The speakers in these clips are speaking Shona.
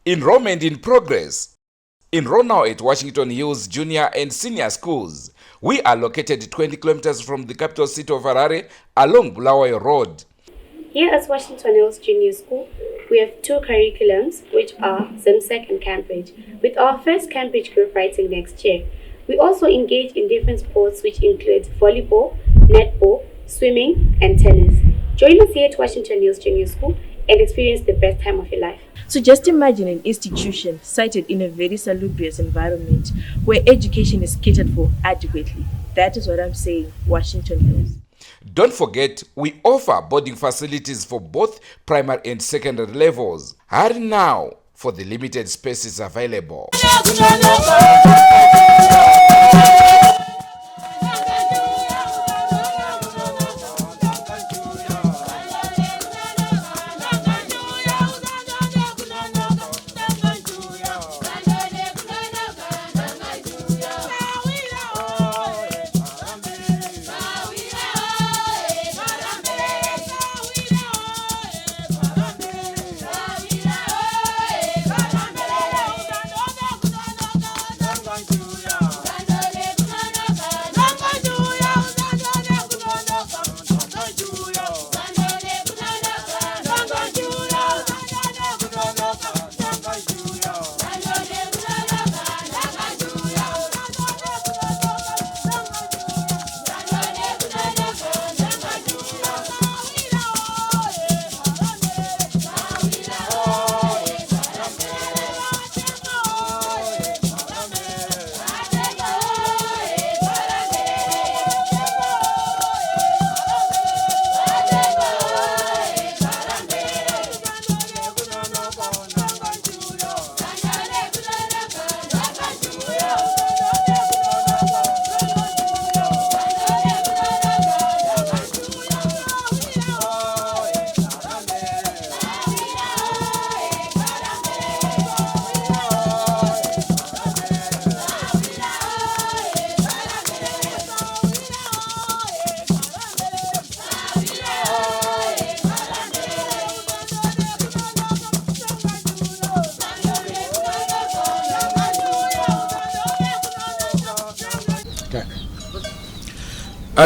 Enrollment in progress. Enroll now at Washington Hills Junior and Senior Schools. We are located 20 kilometers from the capital city of Harare along Bulawayo Road. Here at Washington Hills Junior School, we have two curriculums, which are ZVISING and Cambridge, with our first Cambridge group writing next year. We also engage in different sports, which include volleyball, netball, swimming, and tennis. Join us here at Washington Hills Junior School and experience the best time of your life. So just imagine an institution sited in a very salubrious environment where education is catered for adequately. That is what I'm saying, Washington Hills. Don't forget, we offer boarding facilities for both primary and secondary levels. Hurry now for the limited spaces available.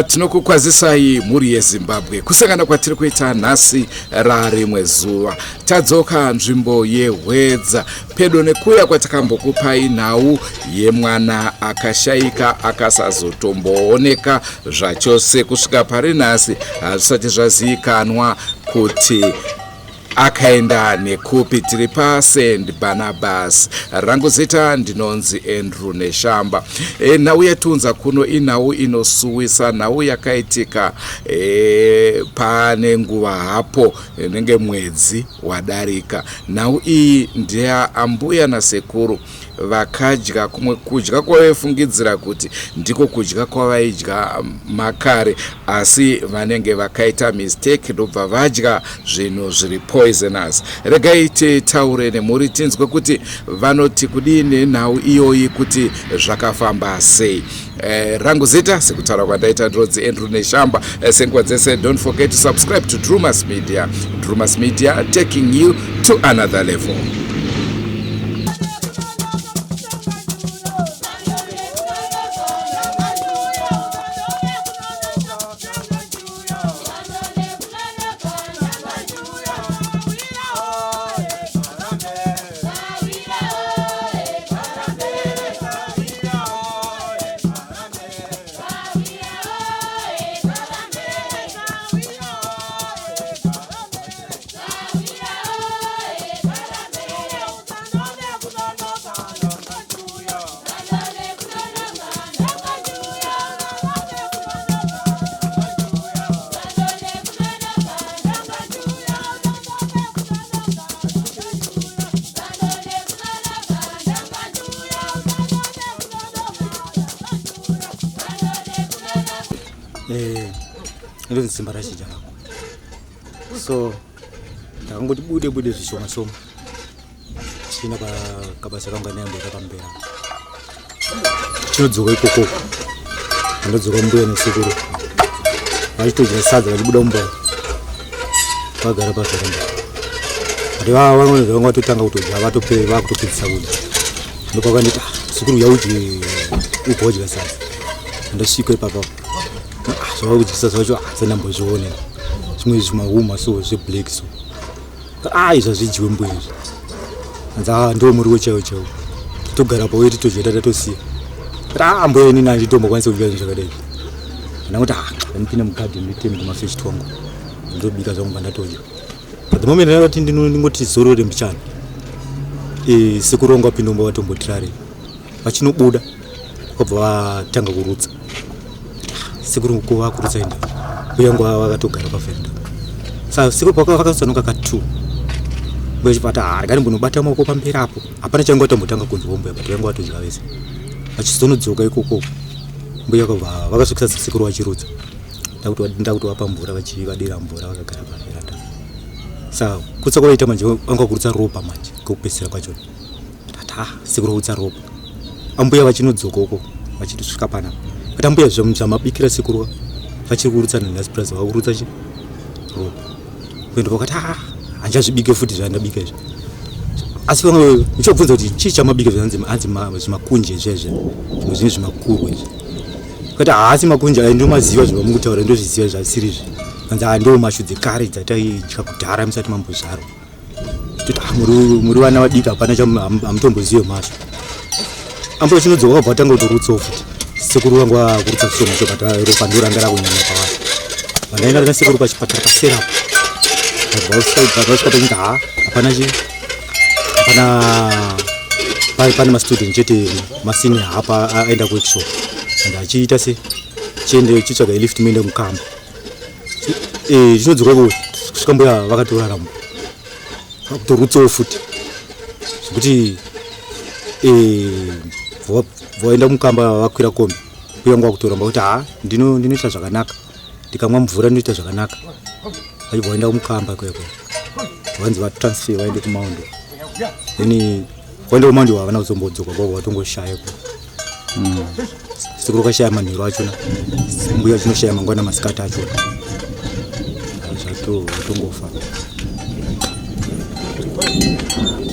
Tinokukwazisai muri yeZimbabwe. Kusangana kwatiri kuita nhasi rarimwe zuva. Tadzoka nzvimbo yeHwedza pedo nekuya kwatakambokupai nhau yemwana akashaika akasazotombooneka zvachose kusvika pari nhasi hazvisati zvazivikanwa kuti akaenda nekupi. Tiri paSt Barnabas. Rangu zita ndinonzi Andrew Neshamba. Nhau yatunza kuno inhau inosuwisa, nhau yakaitika pane nguva hapo nenge mwedzi wadarika. Nhau iyi ndeya ambuya nasekuru vakadya kumwe kudya kwavaifungidzira kuti ndiko kudya kwavaidya makare, asi vanenge vakaita mistake ndobva vadya zvinhu zviri poisonous. Regai titaure nemhuri tinzwe kuti vanoti kudini nhau iyoyi kuti zvakafamba sei. Rangu zita sekutaura kwandaita ndinonzi Andrew Neshamba. Senguva dzese, don't forget to subscribe to Drewmas Media. Drewmas Media taking you to another level. Ndiri simba rashija rako. So ndakangoti bude zvishoma shoma. China kabasa kanga nembe kapambera. Chinodzoka ikoko. Ndodzoka mbuya nesekuru. Vachitodya sadza vachibuda mumba. Vagara pazvaramba. but vamwe vatotanga kutodya vakutopedzisa kudya ndopakaneta sikuru yauti ugodya sadza ndasvika ipapo zvavakudyisa zvacho sandambozvione zvimwe zvimahuma so zveblack so izva zvidyiwe mbuya izvi anza ndo muriwo chaiwo chaiwo togara pawe titodyeta tatosiya mbuya inini handitombokwanisa kudya zvinhu zvakadai ndakuti ndipinde mugadheni nditeme mafish twangu ndobika zvangu pandatodya but the moment ndati ndingoti zorore mbichana sekuru wangu apinda mumba vatombotirare vachinobuda kwabva vatanga kurutsa sekuru vakurutsa enda mbuya wangu vakatogara pafenda saka sekuru pakavakazonoka ka2 mbuya chipata harikani mbonobata maoko pamberi apo hapana changu atambotanga kunzwa mbuya but vangu vatodya vese vachizonodzoka ikoko mbuya kwabva vakasvikisa sekuru vachirutsa ndakuti vapa mvura vachivadira mvura vakagara paveranda saka kutsa kwavaita manje vanga kurutsa ropa manje kokupedzisira kwacho sekuru vautsa ropa ambuya vachinodzoka uko vachitosvika panapa kuti ambuya zvamabikira sekuru vachiri kurutsa nanhasi plus vakurutsa ropa kuenda pakati hanjazvibike futi zvandabika izvi asi vamwe ndichobvunza kuti chii chamabika zvanzi zvimakunje izvezve zvimwe zvine zvimakuru izvi kuti haasi makunje aya ndomaziva zvavamukutaura ndozviziva zvasiri izvi kanzi ndo mashu dzekare dzataidya kudhara musati mambozvarwa kuti muri vana vadiki hapana hamutombozive mashu ambuya chinodzoka kabva atanga kutorutsawo futi sekuru vangu vakurutsa zvishoma cho but ropa ndoranga rakunyanya pavari vandaenda rina sekuru pachipatara paserapo vasvika tachiti hapana pane mastudent chete masini hapa aenda kuworkshop and achiita se chiende chitsvaga lift muende mukamba chinodzoka kusvika mbuya vakatorarama vakutorutsawo futi zvekuti vaenda mukamba vakwira kombi mbuya wangu vakutoramba kuti ndinoita zvakanaka ndikamwa mvura ndinoita zvakanaka vaenda mukamba kwekwe vanzi vatransfer vaende kumaundo then vaende kumaundo havana kuzombodzoka kwavo vatongoshaya sekuru kashaya manheru achona mbuya chinoshaya mangwana masikati achona zvatongofa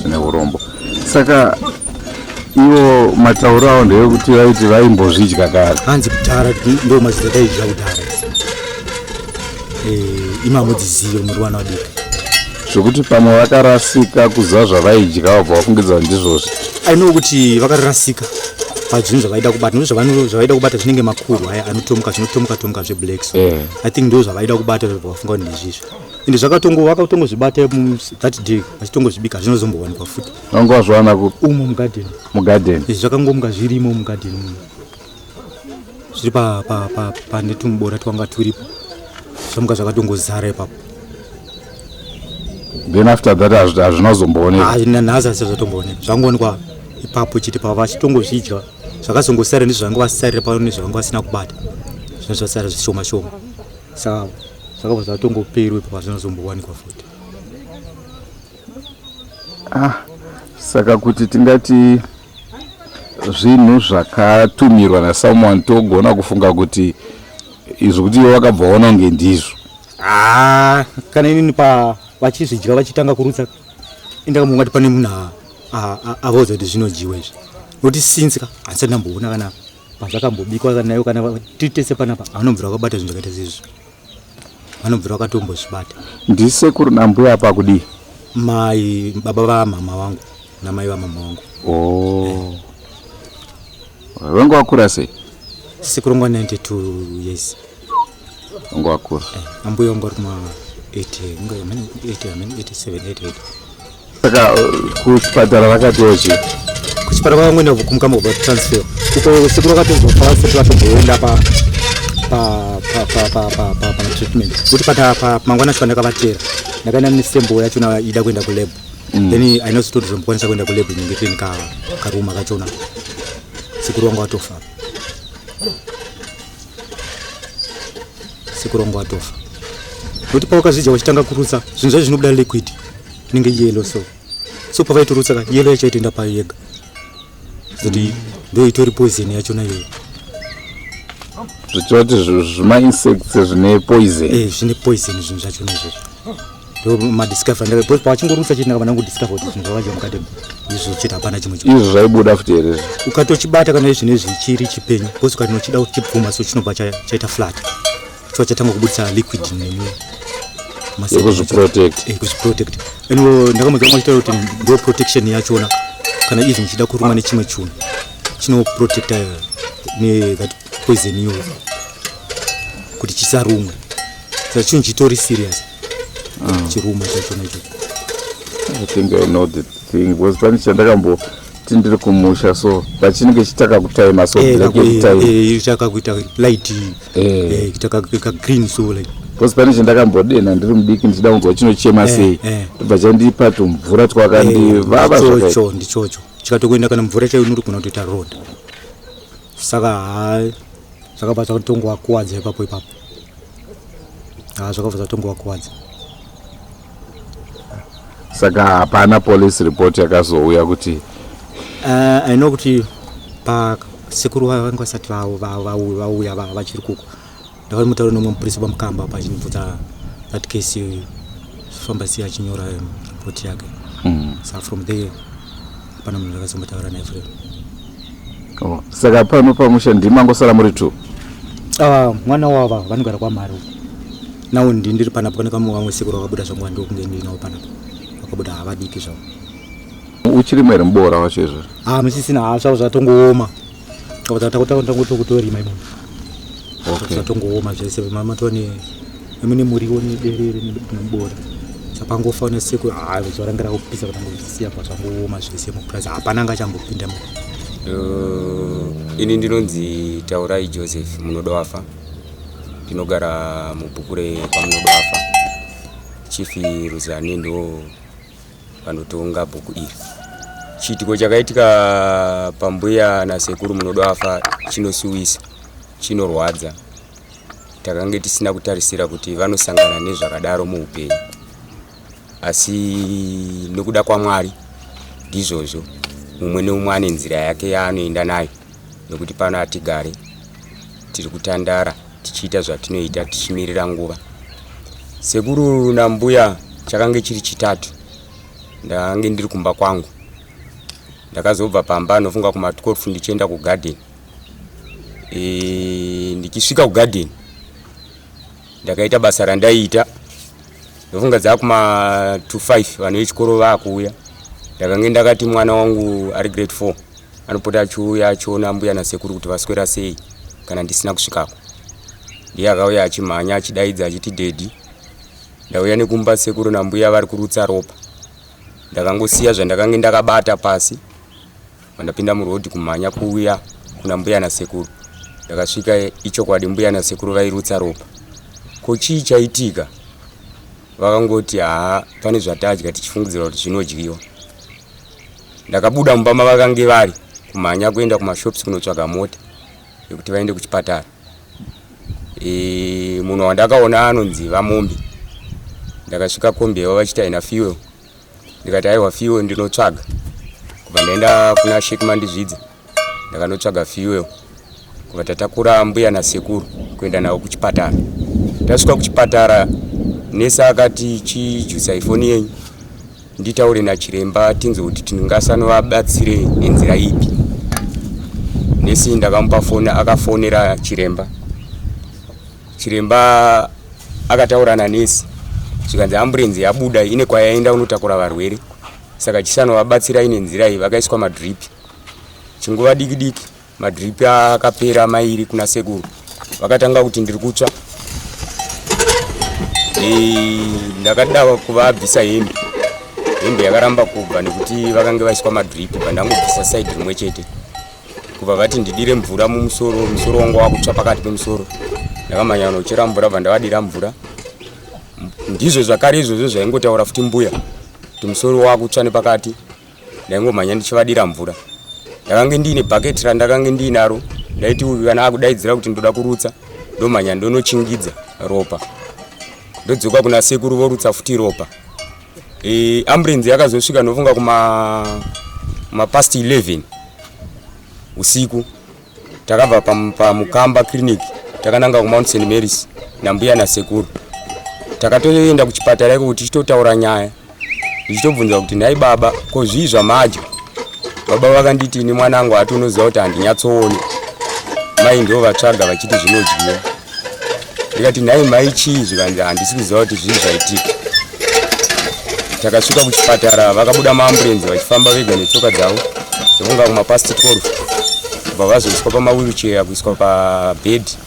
zvine urombo saka iwo matauro avo ndeyekuti vaiti vaimbozvidya kare hanzi kudhara ndo mazita taidya kudhara imamo dzizivo muri vana vadiki zvokuti pamwe vakarasika kuziva zvavaidya wabva wafungidza ndizvozvi aino kuti vakarasika pazvinhu zvavaida kubata zvavaida kubata zvinenge makuru aya anotomuka zveblack so I think ndo zvavaida kubata vafunga kuti ndizvizvo ende vakatongozvibata that day vachitongozvibika zvinozombowanikwa futi vanga vazviwana umo mugarden zvakangomuka zvirimo mugarden zviri pane tumubora twanga turipo zvamuka zvakatongozara ipapo then after that hazvinazombooneka nanhasi asi zvatombooneka zvangoonekwa ipapo chete pavachitongozvidya zvakazongosara ndizvanga vasarira pano nezvanga vasina kubata zvino zvasara zvishoma shoma saka zvakabva zvatongoperiwe pazvinozombowanikwa futi saka kuti tingati zvinhu zvakatumirwa nasomeone togona kufunga kuti izvo kuti ivo vakabva waona kunge ndizvo kana inini vachizvidya vachitanga kurutsa indakamungati pane munhu avauza kuti zvinodyiwa izvi nokuti sinzika handisati ndamboona kana pazvakambobikwa kanayo kana titese panapa vanobvira vakabata zvinhu zvakaita zizvi vanobvira vakatombozvibata ndisekuru nambuya apa kudii baba vamama vangu namai vamama vangu venga wakura sei sekuru wangu 92 years venga wakura ambuya wangu ari kuma 87 saka kuchipatara vakatiwochi kuchipatara vakangoenda kumukamba kubva transfer uko sekuru vakatonzofa seti vatomboenda treatment kuti mangwana sika ndakavatera ndakaenda nesembo yachona ida kuenda kulab then ainozotozomukwanisa kuenda kulab nyengeteni karuma kachona sekuru wangu atofa nokuti pavakazvidya vachitanga kurutsa zvinhu zvacho zvinobuda liquid inenge yellow so pavaitorutsa yellow yacho aitoenda payo yega zoti ndo itori poison yachona iyoyo zvichoti zvima insects zvine poison zvine poison zvinhu zvachona izvozvo ndo madiscover ndipo pachingorutsa china kana kudiscover kuti zvinhu zvavacho mukati izvo chita hapana chimwe chiro izvo zvaibuda futi here ukatochibata kana zvinezvi chiri chipenyu posi ukati nochida kuti chipfuma so chinobva chaita flat cho chatanga kubudisa liquid nemu kuzviprotect ndakamudza mwachitaura kuti ndo protection yachona kana even chida kurumwa nechimwe chunu chinoprotecta that poison iyo kuti chisarumwe saka chinhu chitori serious chiruma chachona icho. I think I know the thing was pani chandakamboti ndiri kumusha so pachinenge chitaka kutaima so chakakuita light kitaka green so like because pani chandakambodena ndiri mudiki ndichida kunzwa chinochema sei ndobva chandipa tumvura twakandivava chocho ndichocho chikatokuenda kana mvura chayo unori kuna kutoita ronda saka zvakabva zvatongovakuwadza ipapo zvakabva zvatongovakuwadza saka hapana police report yakazouya kuti I know kuti pasekuru vanga vasati vauya vachiri kuko ndakamutaura nomwe mupurisi pamukamba pachinibvudza that case famba sei achinyora report yake so from there pana munhu akazombotaura naye free saka pano pamusha ndimangosara muri 2 mwana wava vanogara kwamari nawo ndiri panapo kana kamwe sekuru akabuda zvangu ndokunge ndiri nawo panapo akabuda havadiki zvavo uchiri mwere mubora wacho izvo musisina zvavo zvatongooma takutorima imomo zvatongooma zvese mamatone emune muriwo nederere nemubora sapangofa nesekuru zvarangira kupisa kutangosiya pa zvangooma zvese mupurazi hapana anga chambopindamo. Ini ndinonzi Taurai Joseph Munodowafa, ndinogara mubhukure pamunodowafa. Chifi Ruzani ndo vanotonga bhuku iri. Chiitiko chakaitika pambuya nasekuru Munodowafa chinosiwisa, chinorwadza. Takange tisina kutarisira kuti vanosangana nezvakadaro muupenyu. Asi nokuda kwaMwari ndizvozvo. Umwe neumwe ane nzira yake yaanoenda nayo nokuti pano atigare tiri kutandara tichiita zvatinoita tichimirira nguva. Sekuru nambuya chakange chiri chitatu ndange ndiri kumba kwangu, ndakazobva pamba nofunga kuma12 ndichienda kugarden. Ndichisvika kugarden ndakaita basa randaiita nofunga dzakuma 25 vanhu vechikoro vakuuya. Ndakange ndakati mwana wangu ari grade 4 anopota achiuya achiona mbuya nasekuru kuti vaswera sei kana ndisina kusvikako. Ndiye akauya achimhanya achidaidza achiti dedi. Ndauya nekumba sekuru nambuya vari kurutsa ropa. Ndakangosiya zvandakange ndakabata pasi. Ndapinda murodhi kumhanya kuuya kuna mbuya nasekuru. Ndakasvika ichokwadi mbuya nasekuru vairutsa ropa. Ko chii chaitika? Vakangoti pane zvatadya tichifungidzira kuti zvinodyiwa. Ndakabuda mumba mavakange vari kumhanya kuenda kumashops kunotsvaga mota yekuti vaende kuchipatara. Munhu wandakaona anonzi Vamombe. Ndakasvika kombi yavo vachiti haina fuel. Ndikati haiwa fuel ndinotsvaga. Kubva ndaenda kuna Shekman ndizvidza ndakanotsvaga fuel. Kubva tatakura mbuya nasekuru kuenda navo kuchipatara. Tasvika kuchipatara nesi akati chijusa ifoni yenyu nditaure nachiremba tinzwe kuti tingasanovabatsire nenzira ipi. Nesi ndakamupa foni akafonera chiremba. Chiremba akataura nanesi zvikanzi ambulenzi yabuda ine kwayaenda unotakura varwere saka chisanovabatsira ine nzira iyi. Vakaiswa madrip chinguva diki diki madrip akapera mairi kuna sekuru. Vakatanga kuti ndiri kutsva. Ndakada kuvabvisa hembe. Hembe yakaramba kubva nekuti vakange vaiswa madrip pandangobvisa side rimwe chete. Kubva vati ndidire mvura mumusoro, musoro wangu wakutsva pakati pemusoro. Ndakamhanya nochera mvura vandavadira mvura. Ndizvo zvakare izvozvo zvaingotaura futi mbuya kuti musoro wakutsva nepakati. Ndaingomhanya ndichivadira mvura. Ndakange ndiine bhaketi randakange ndiinaro. Ndaiti kana akudaidzira kuti ndoda kurutsa ndomhanya ndonochingidza ropa. Ndodzoka kuna sekuru vorutsa futi ropa. Ambulance yakazosvika nofunga kuma past 11 usiku. Takabva pamukamba clinic takananga ku Mount St Mary's nambuya nasekuru. takatoenda kuchipatara kuti tichitotaura nyaya ndichitobvunza kuti nhai baba ko zvizva madya. Baba vakanditi ini mwanangu atunoziva kuti handinyatsooni. Mai ndo vatsvaga vachiti zvinodyiwa. Ndikati nhai mai chii zvikanzi handisi kuziva kuti zvii zvaitika. Takasvika kuchipatara vakabuda maambulenzi vachifamba vega netsoka dzavo zvokunga kumapasti 12 kubva vazoiswa pamawheelchair kuiswa pabhedhi.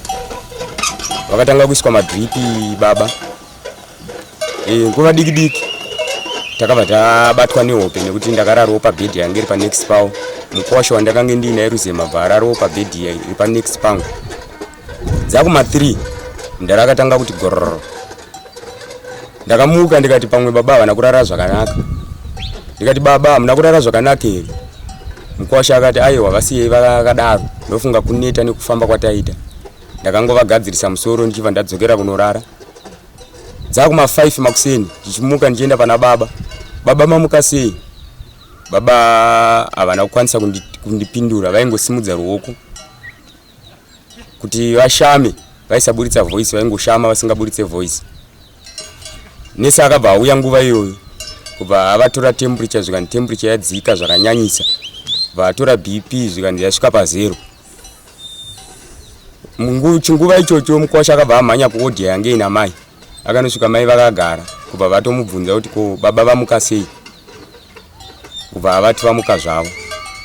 Vakatanga kuiswa madripi baba. Nguva diki takabva tabatwa nehope nekuti ndakararawo pabhedhi yange iri panext pavo. Mukwasha wandakanga ndiinaye Ruzema bva ararawo pabhedhi iri panext pangu. Dzakuma 3 ndarakatanga kuti gororo. Ndakamuka ndikati pamwe baba havana kurara zvakanaka. Ndikati baba hamuna kurara zvakanaka here? Mukwasha akati aiwa vasiyei vakadaro ndofunga kuneta nekufamba kwataita. Ndakangovagadzirisa musoro ndichibva ndadzokera kunorara. Dzakuma 5 makuseni ndichimuka ndichienda pana baba. Baba mamuka sei? Baba havana kukwanisa kundipindura, vaingosimudza ruoko kuti vashame vaisaburitsa voice, vaingoshama vasingaburitse voice. Nesi akabva auya nguva iyoyo kubva avatora temperature zvikanzi temperature yadzika zvakanyanyisa. Vatora BP zvikanzi yasvika pa0. Chinguva ichocho Mukwasha akabva amhanya kuodya yange ina mai. Akanosvika mai vakagara kubva vatomubvunza kuti ko baba vamuka sei. Kubva avati vamuka zvavo.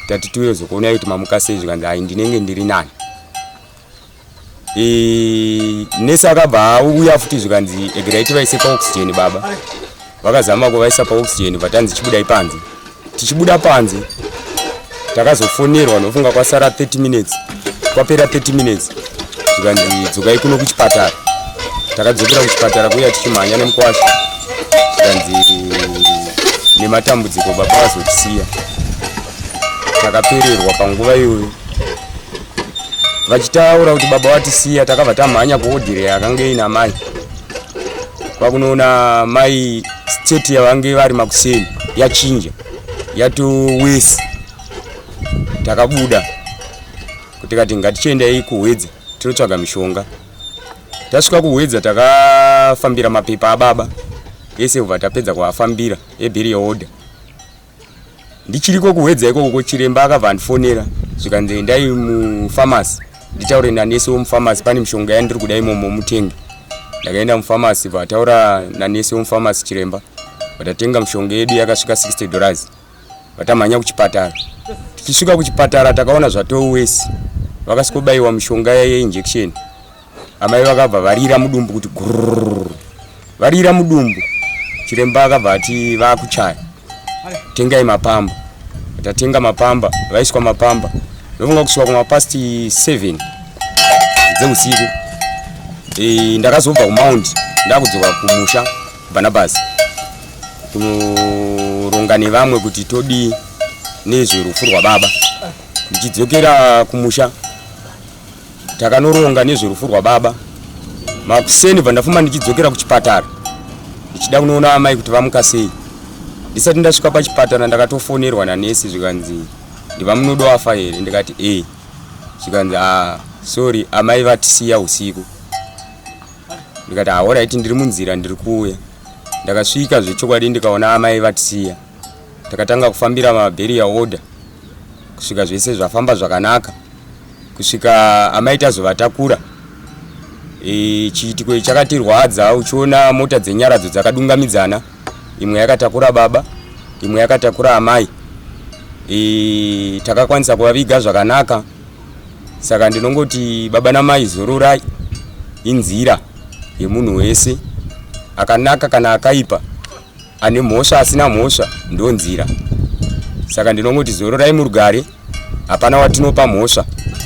Tati tuyo zokuona kuti mamuka sei zvikanzi hai ndinenge ndiri nani. Nesi akabva auya futi zvikanzi egiraiti vaise paoxygen baba. Vakazama kuvaisa paoxygen vatanzi chibudai panze. Tichibuda panze takazofonerwa nofunga kwasara 30 minutes. Kwapera 30 minutes zvikanzi dzokai kuno kuchipatara. Takadzokera kuchipatara kuya tichimhanya nemukwasha zvikanzi nematambudziko baba vazotisiya. Takapererwa panguva iyoyo. Vachitaura kuti baba watisiya takabva tamhanya kuodhire yakanga ina mai. Kwakunoona mai state yavange vari makuseni yachinja yatowesi. Takabuda kuti kati ngatichiendai kuHwedza tinotsvaga mishonga. Tasvika kuHwedza takafambira mapepa ababa ese kubva tapedza kuafambira ebhiri yeorder. Ndichiriko kuHwedza ikoko chiremba akabva andifonera zvikanzi endai mufamasi nditaure nanesi womufamasi pane mishonga yandiri kuda imomo mutenge. Ndakaenda mufamasi vataura nanesi womufamasi chiremba vatatenga mishonga yedu yakasvika $60. Vatamhanya kuchipatara. Tichisvika kuchipatara takaona zvatowesi. Vakasikobayiwa mishonga yeinjection. Amai vakabva varira mudumbu kuti gurururu. Varira mudumbu. Chiremba akabva ati vakuchaya. Tengai mapamba. Tatenga mapamba, vaiswa mapamba. Ndofunga kusvika kumapasti 7 dzeusiku. Ndakazobva kumaundi ndakudzoka kumusha Barnabas kunoronga nevamwe kuti todi nezverufu rwababa. Ndichidzokera kumusha takanoronga nezverufu rwababa. Makuseni vandafuma ndichidzokera kuchipatara ndichida kunoona amai kuti vamuka sei. Ndisati ndasvika pachipatara ndakatofonerwa nanesi zvikanzi ndiva munodo wafa here. Ndikati zvikanzi sorry amai vatisiya usiku. Ndikati alright ndiri munzira ndiri kuuya. Ndakasvika zvechokwadi ndikaona amai vatisiya. Takatanga kufambira mabheri yaorder kusvika zvese zvafamba zvakanaka. Kusvika amai tazovatakura. Chiitiko chakatirwadza uchiona mota dzenyaradzo dzakadungamidzana. Imwe yakatakura baba, imwe yakatakura amai. Takakwanisa kuvaviga zvakanaka. Saka ndinongoti baba namai zororai. Inzira yemunhu wese. Akanaka kana akaipa. Ane mhosva asina mhosva ndonzira. Saka ndinongoti zororai murugare. Hapana watinopa mhosva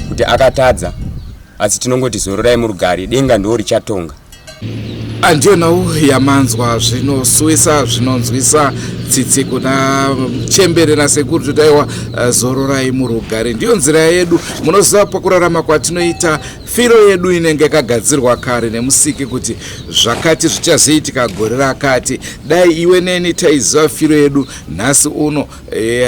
kuti akatadza. Asi tinongoti zororai murugare, denga ndo richatonga. Andionawo yamanzwa zvinosuwisa zvinonzwisa tsitsi kuna chembere nasekuru totaiwa zororai murugare. Ndiyo nzira yedu munoziva pakurarama kwatinoita firo yedu inenge yakagadzirwa kare nemusiki kuti zvakati zvichazoitika gore rakati. Dai iwe neni taiziva firo yedu nhasi uno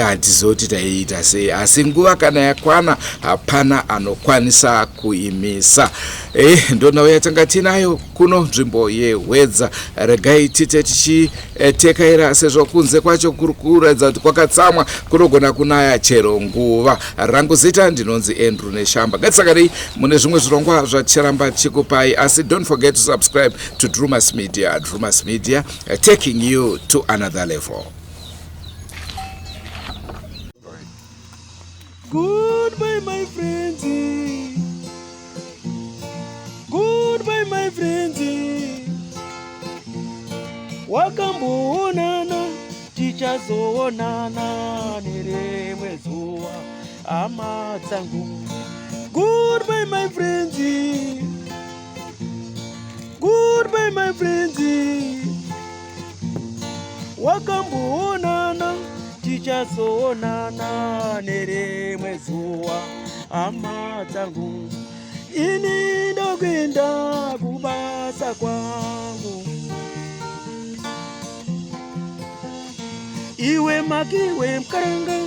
hatizoti taiita sei, asi nguva kana yakwana hapana anokwanisa kuimisa. Ndonauya tanga tinayo kuno nzvimbo yeHwedza. Regai tite tichitekaira sezvo kunze kwacho kuri kuratidza kuti kwakatsamwa kunogona kunaya chero nguva. Rangu zita ndinonzi Andrew Neshamba. Ngatisakadei mune zvimwe zvirongwa zvacharamba chikupai, asi don't forget to subscribe to Drewmas Media. Drewmas Media taking you to another level. Goodbye, my friends. Goodbye, my friends. Wakamboonana tichazoonana nerimwe zuva hama dzangu. Goodbye, my friends. Goodbye, my friends. Wakamboonana tichazoonana nerimwe zuva hama dzangu. Ini ndokwenda kubasa kwangu. Iwe makiwe mkaranga.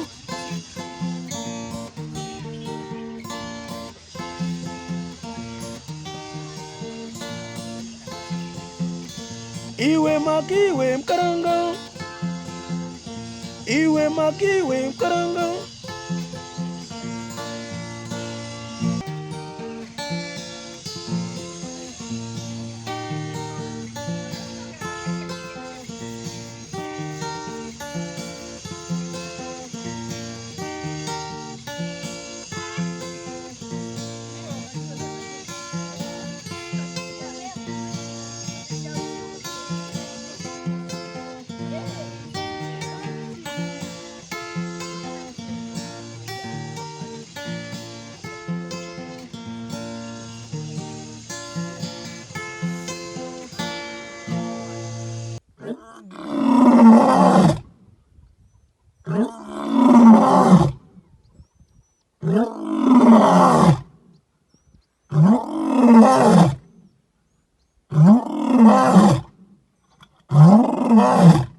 Iwe makiwe mkaranga. Iwe makiwe mkaranga. Oh,